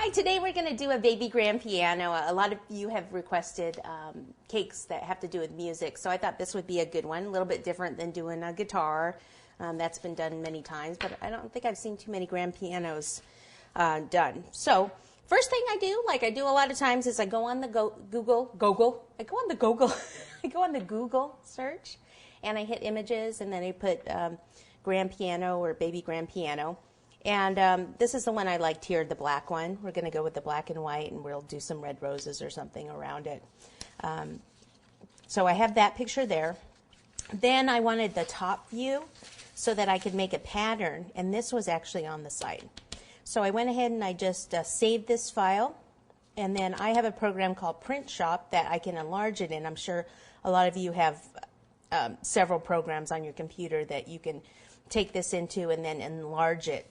Hi, today we're going to do a baby grand piano. A lot of you have requested cakes that have to do with music, so I thought this would be a good one, a little bit different than doing a guitar. That's been done many times, but I don't think I've seen too many grand pianos done. So first thing I do, like I do a lot of times, is I go on the Google search, and I hit images, and then I put grand piano or baby grand piano. And this is the one I liked here, the black one. We're going to go with the black and white, and we'll do some red roses or something around it. So I have that picture there. Then I wanted the top view so that I could make a pattern, and this was actually on the site. So I went ahead and I just saved this file, and then I have a program called Print Shop that I can enlarge it in. I'm sure a lot of you have several programs on your computer that you can take this into and then enlarge it.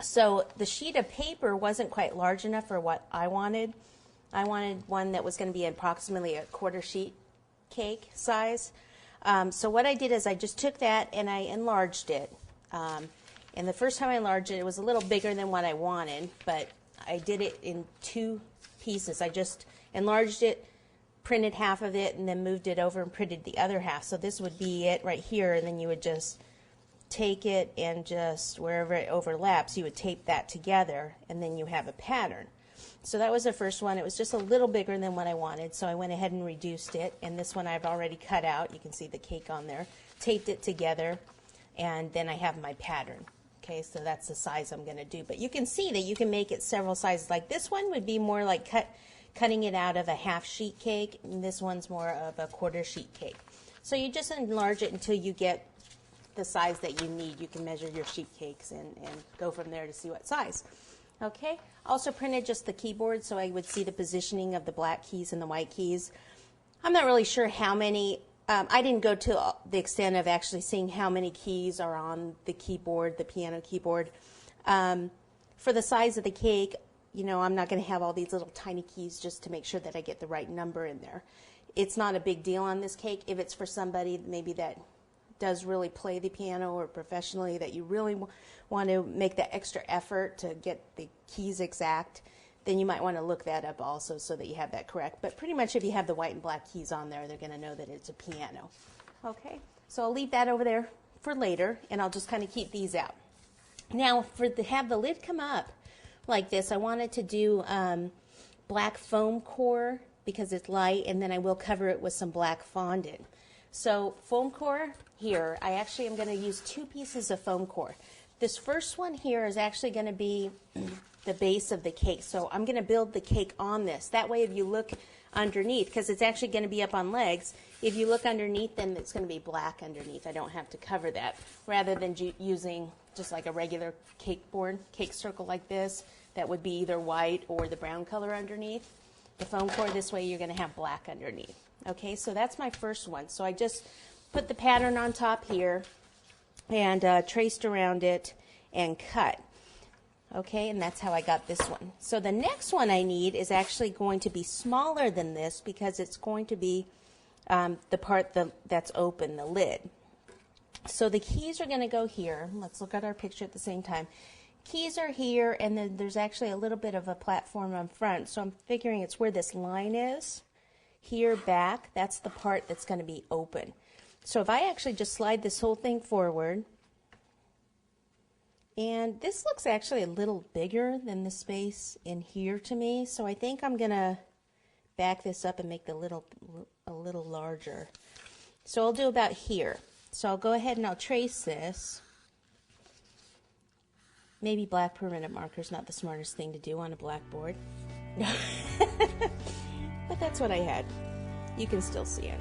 So the sheet of paper wasn't quite large enough for what I wanted. I wanted one that was going to be approximately a quarter sheet cake size. So what I did is I just took that and I enlarged it. And the first time I enlarged it, it was a little bigger than what I wanted, but I did it in two pieces. I just enlarged it, printed half of it, and then moved it over and printed the other half. So this would be it right here, and then you would just take it and just wherever it overlaps, you would tape that together, and then you have a pattern. So that was the first one. It was just a little bigger than what I wanted, so I went ahead and reduced it. And this one I've already cut out. You can see the cake on there. Taped it together, and then I have my pattern. Okay, so that's the size I'm going to do. But you can see that you can make it several sizes. Like this one would be more like cutting it out of a half sheet cake, and this one's more of a quarter sheet cake. So you just enlarge it until you get the size that you need. You can measure your sheet cakes and go from there to see what size. Okay, also printed just the keyboard so I would see the positioning of the black keys and the white keys. I'm not really sure how many, I didn't go to the extent of actually seeing how many keys are on the keyboard, the piano keyboard. For the size of the cake, you know, I'm not going to have all these little tiny keys just to make sure that I get the right number in there. It's not a big deal on this cake. If it's for somebody maybe that does really play the piano or professionally, that you really want to make that extra effort to get the keys exact, then you might want to look that up also so that you have that correct. But pretty much if you have the white and black keys on there, they're going to know that it's a piano. Okay, so I'll leave that over there for later, and I'll just kind of keep these out. Now, have the lid come up like this, I wanted to do black foam core because it's light, and then I will cover it with some black fondant. So foam core here, I actually am going to use two pieces of foam core. This first one here is actually going to be the base of the cake. So I'm going to build the cake on this. That way if you look underneath, because it's actually going to be up on legs, if you look underneath, then it's going to be black underneath. I don't have to cover that. Rather than using just like a regular cake board, cake circle like this, that would be either white or the brown color underneath. The foam core, this way you're going to have black underneath. Okay, so that's my first one. So I just put the pattern on top here and traced around it and cut. Okay, and that's how I got this one. So the next one I need is actually going to be smaller than this because it's going to be the part that's open, the lid. So the keys are going to go here. Let's look at our picture at the same time. Keys are here, and then there's actually a little bit of a platform on front. So I'm figuring it's where this line is. Here back, that's the part that's going to be open. So if I actually just slide this whole thing forward, and this looks actually a little bigger than the space in here to me, so I think I'm going to back this up and make the a little larger. So I'll do about here. So I'll go ahead and I'll trace this. Maybe black permanent marker is not the smartest thing to do on a blackboard. But that's what I had. You can still see it.